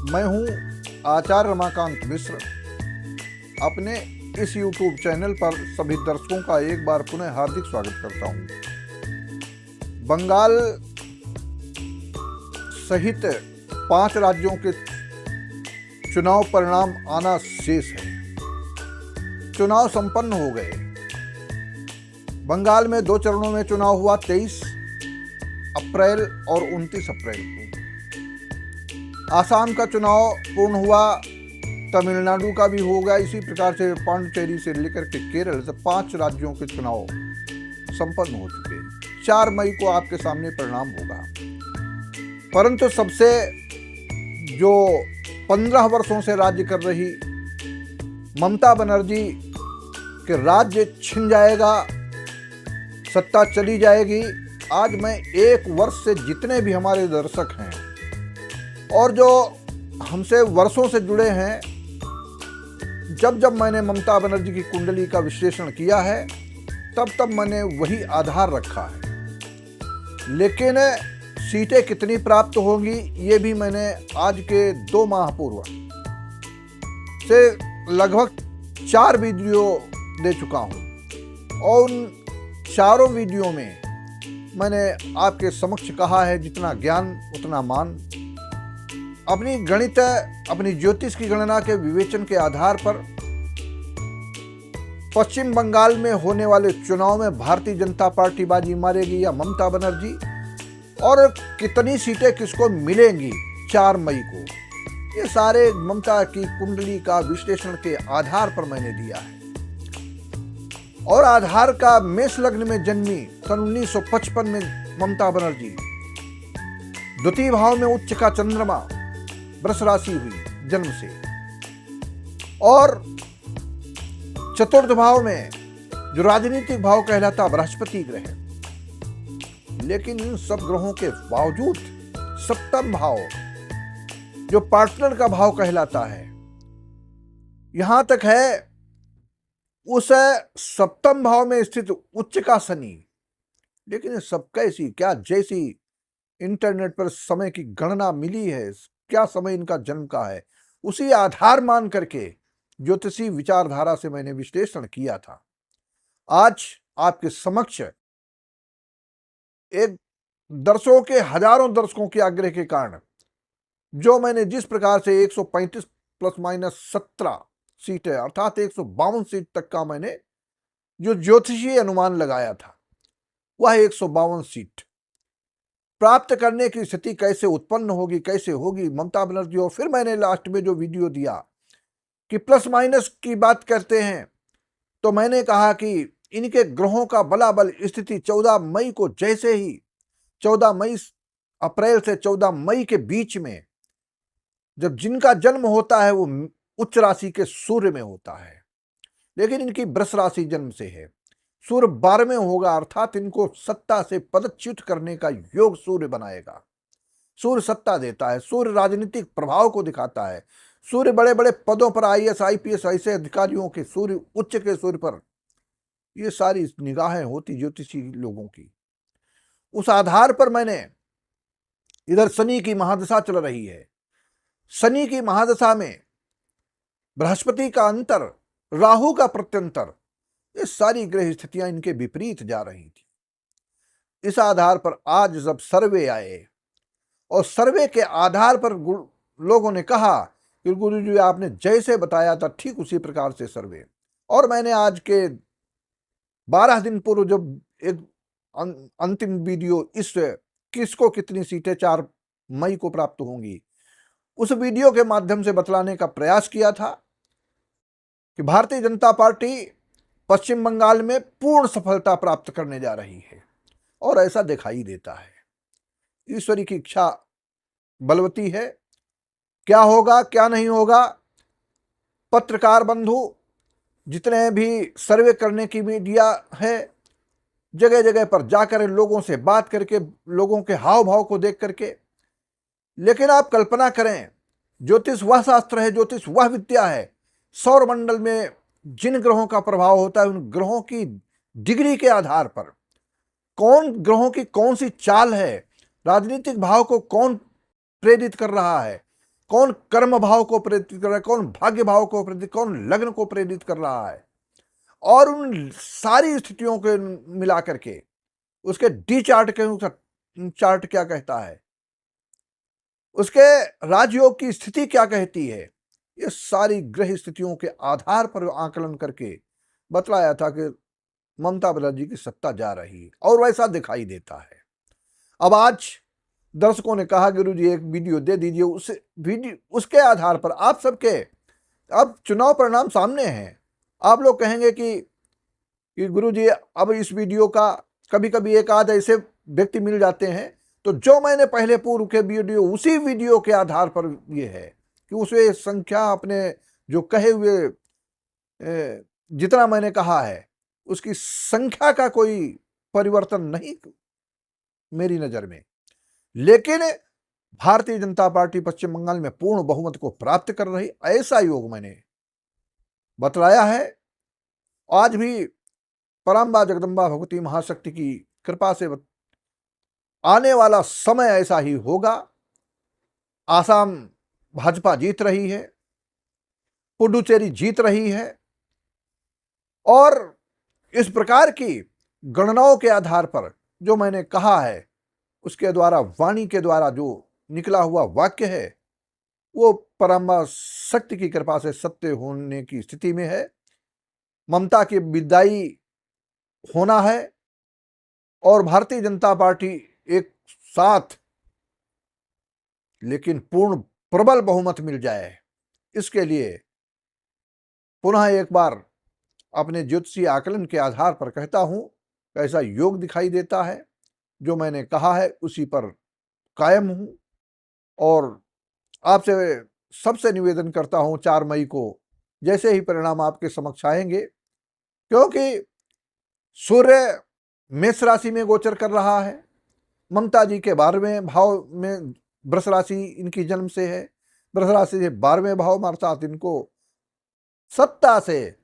मैं हूं आचार्य रमाकांत मिश्र। अपने इस YouTube चैनल पर सभी दर्शकों का एक बार पुनः हार्दिक स्वागत करता हूं। बंगाल सहित 5 राज्यों के चुनाव परिणाम आना शेष है। चुनाव संपन्न हो गए। बंगाल में 2 चरणों में चुनाव हुआ, 23 अप्रैल और 29 अप्रैल को। आसाम का चुनाव पूर्ण हुआ, तमिलनाडु का भी हो गया। इसी प्रकार से पांडिचेरी से लेकर के केरल से 5 राज्यों के चुनाव संपन्न हो चुके हैं। 4 मई को आपके सामने परिणाम होगा। परंतु सबसे जो 15 वर्षों से राज्य कर रही ममता बनर्जी के राज्य छिन जाएगा, सत्ता चली जाएगी। आज मैं 1 वर्ष से जितने भी हमारे दर्शक हैं और जो हमसे वर्षों से जुड़े हैं, जब मैंने ममता बनर्जी की कुंडली का विश्लेषण किया है तब मैंने वही आधार रखा है। लेकिन सीटें कितनी प्राप्त होंगी ये भी मैंने आज के 2 माह पूर्व से लगभग 4 वीडियो दे चुका हूं और उन चारों वीडियो में मैंने आपके समक्ष कहा है, जितना ज्ञान उतना मान। अपनी गणित, अपनी ज्योतिष की गणना के विवेचन के आधार पर पश्चिम बंगाल में होने वाले चुनाव में भारतीय जनता पार्टी बाजी मारेगी या ममता बनर्जी, और कितनी सीटें किसको मिलेंगी 4 मई को, ये सारे ममता की कुंडली का विश्लेषण के आधार पर मैंने दिया है। और आधार का मेष लग्न में जन्मी सन 1955 में ममता बनर्जी, द्वितीय भाव में उच्च का चंद्रमा वृष राशि हुई जन्म से, और चतुर्थ भाव में जो राजनीतिक भाव कहलाता बृहस्पति ग्रह। लेकिन इन सब ग्रहों के बावजूद सप्तम भाव जो पार्टनर का भाव कहलाता है, यहां तक है उस सप्तम भाव में स्थित उच्च का शनि। लेकिन सब कैसी क्या जैसी इंटरनेट पर समय की गणना मिली है, क्या समय इनका जन्म का है, उसी आधार मान करके ज्योतिषी विचारधारा से मैंने विश्लेषण किया था। आज आपके समक्ष एक दर्शकों के हजारों दर्शकों के आग्रह के कारण जो मैंने जिस प्रकार से 135 प्लस माइनस 17 सीटें अर्थात 152 सीट तक का मैंने जो ज्योतिषीय अनुमान लगाया था, वह 152 सीट प्राप्त करने की स्थिति कैसे उत्पन्न होगी, कैसे होगी ममता बनर्जी। और फिर मैंने लास्ट में जो वीडियो दिया कि प्लस माइनस की बात करते हैं, तो मैंने कहा कि इनके ग्रहों का बलाबल स्थिति 14 मई को, जैसे ही 14 अप्रैल से 14 मई के बीच में जब जिनका जन्म होता है वो उच्च राशि के सूर्य में होता है, लेकिन इनकी वृष राशि जन्म से है। सूर्य 12वें होगा, अर्थात इनको सत्ता से पदच्युत करने का योग सूर्य बनाएगा। सूर्य सत्ता देता है, सूर्य राजनीतिक प्रभाव को दिखाता है, सूर्य बड़े बड़े पदों पर IAS IPS ऐसे अधिकारियों के सूर्य, उच्च के सूर्य पर ये सारी निगाहें होती ज्योतिषी लोगों की। उस आधार पर मैंने इधर शनि की महादशा चल रही है, शनि की महादशा में बृहस्पति का अंतर, राहु का प्रत्यंतर, ये सारी ग्रह स्थितियां इनके विपरीत जा रही थी। इस आधार पर आज जब सर्वे आए और सर्वे के आधार पर लोगों ने कहा कि गुरु जी आपने जैसे बताया था ठीक उसी प्रकार से सर्वे, और मैंने आज के 12 दिन पूर्व जब एक अंतिम वीडियो इस किसको कितनी सीटें 4 मई को प्राप्त होंगी, उस वीडियो के माध्यम से बतलाने का प्रयास किया था कि भारतीय जनता पार्टी पश्चिम बंगाल में पूर्ण सफलता प्राप्त करने जा रही है, और ऐसा दिखाई देता है। ईश्वरी की इच्छा बलवती है। क्या होगा क्या नहीं होगा, पत्रकार बंधु जितने भी सर्वे करने की मीडिया है, जगह जगह पर जाकर लोगों से बात करके, लोगों के हाव भाव को देख करके। लेकिन आप कल्पना करें, ज्योतिष वह शास्त्र है, ज्योतिष वह विद्या है, सौर मंडल में जिन ग्रहों का प्रभाव होता है, उन ग्रहों की डिग्री के आधार पर कौन ग्रहों की कौन सी चाल है, राजनीतिक भाव को कौन प्रेरित कर रहा है, कौन कर्म भाव को प्रेरित कर रहा है, कौन भाग्य भाव को प्रेरित, कौन लग्न को प्रेरित कर रहा है, और उन सारी स्थितियों को मिला करके उसके डी चार्ट के अनुसार चार्ट क्या कहता है, उसके राजयोग की स्थिति क्या कहती है, ये सारी ग्रह स्थितियों के आधार पर आकलन करके बतलाया था कि ममता बनर्जी की सत्ता जा रही है, और वैसा दिखाई देता है। अब आज दर्शकों ने कहा गुरुजी एक वीडियो दे दीजिए, उस वीडियो उसके आधार पर आप सबके अब चुनाव परिणाम सामने हैं। आप लोग कहेंगे कि गुरुजी अब इस वीडियो का कभी कभी एक आध ऐसे व्यक्ति मिल जाते हैं, तो जो मैंने पहले पूर्व के वीडियो उसी वीडियो के आधार पर ये है कि उसमें संख्या अपने जो कहे हुए जितना मैंने कहा है उसकी संख्या का कोई परिवर्तन नहीं मेरी नजर में, लेकिन भारतीय जनता पार्टी पश्चिम बंगाल में पूर्ण बहुमत को प्राप्त कर रही, ऐसा योग मैंने बतलाया है। आज भी पराम्बा जगदम्बा भगवती महाशक्ति की कृपा से आने वाला समय ऐसा ही होगा। आसाम भाजपा जीत रही है, पुडुचेरी जीत रही है, और इस प्रकार की गणनाओं के आधार पर जो मैंने कहा है उसके द्वारा, वाणी के द्वारा जो निकला हुआ वाक्य है वो पराम्बा शक्ति की कृपा से सत्य होने की स्थिति में है। ममता की विदाई होना है और भारतीय जनता पार्टी एक साथ लेकिन पूर्ण प्रबल बहुमत मिल जाए, इसके लिए पुनः एक बार अपने ज्योतिषीय आकलन के आधार पर कहता हूं ऐसा योग दिखाई देता है। जो मैंने कहा है उसी पर कायम हूं, और आपसे सबसे निवेदन करता हूं 4 मई को जैसे ही परिणाम आपके समक्ष आएंगे, क्योंकि सूर्य मेष राशि में गोचर कर रहा है, ममता जी के 12वें भाव में वृष राशि इनकी जन्म से है, वृष राशि से 12वें भाव अर्थात इनको सत्ता से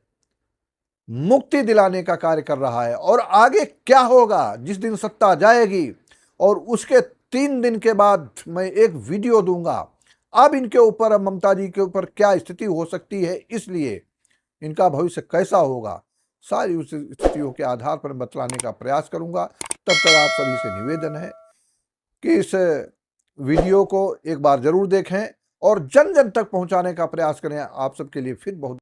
मुक्ति दिलाने का कार्य कर रहा है। और आगे क्या होगा जिस दिन सत्ता जाएगी, और उसके 3 दिन के बाद मैं एक वीडियो दूंगा अब इनके ऊपर, ममता जी के ऊपर क्या स्थिति हो सकती है, इसलिए इनका भविष्य कैसा होगा, सारी उस स्थितियों के आधार पर बतलाने का प्रयास करूंगा। तब तक आप सभी से निवेदन है कि इस वीडियो को एक बार जरूर देखें और जन जन तक पहुंचाने का प्रयास करें। आप सबके लिए फिर बहुत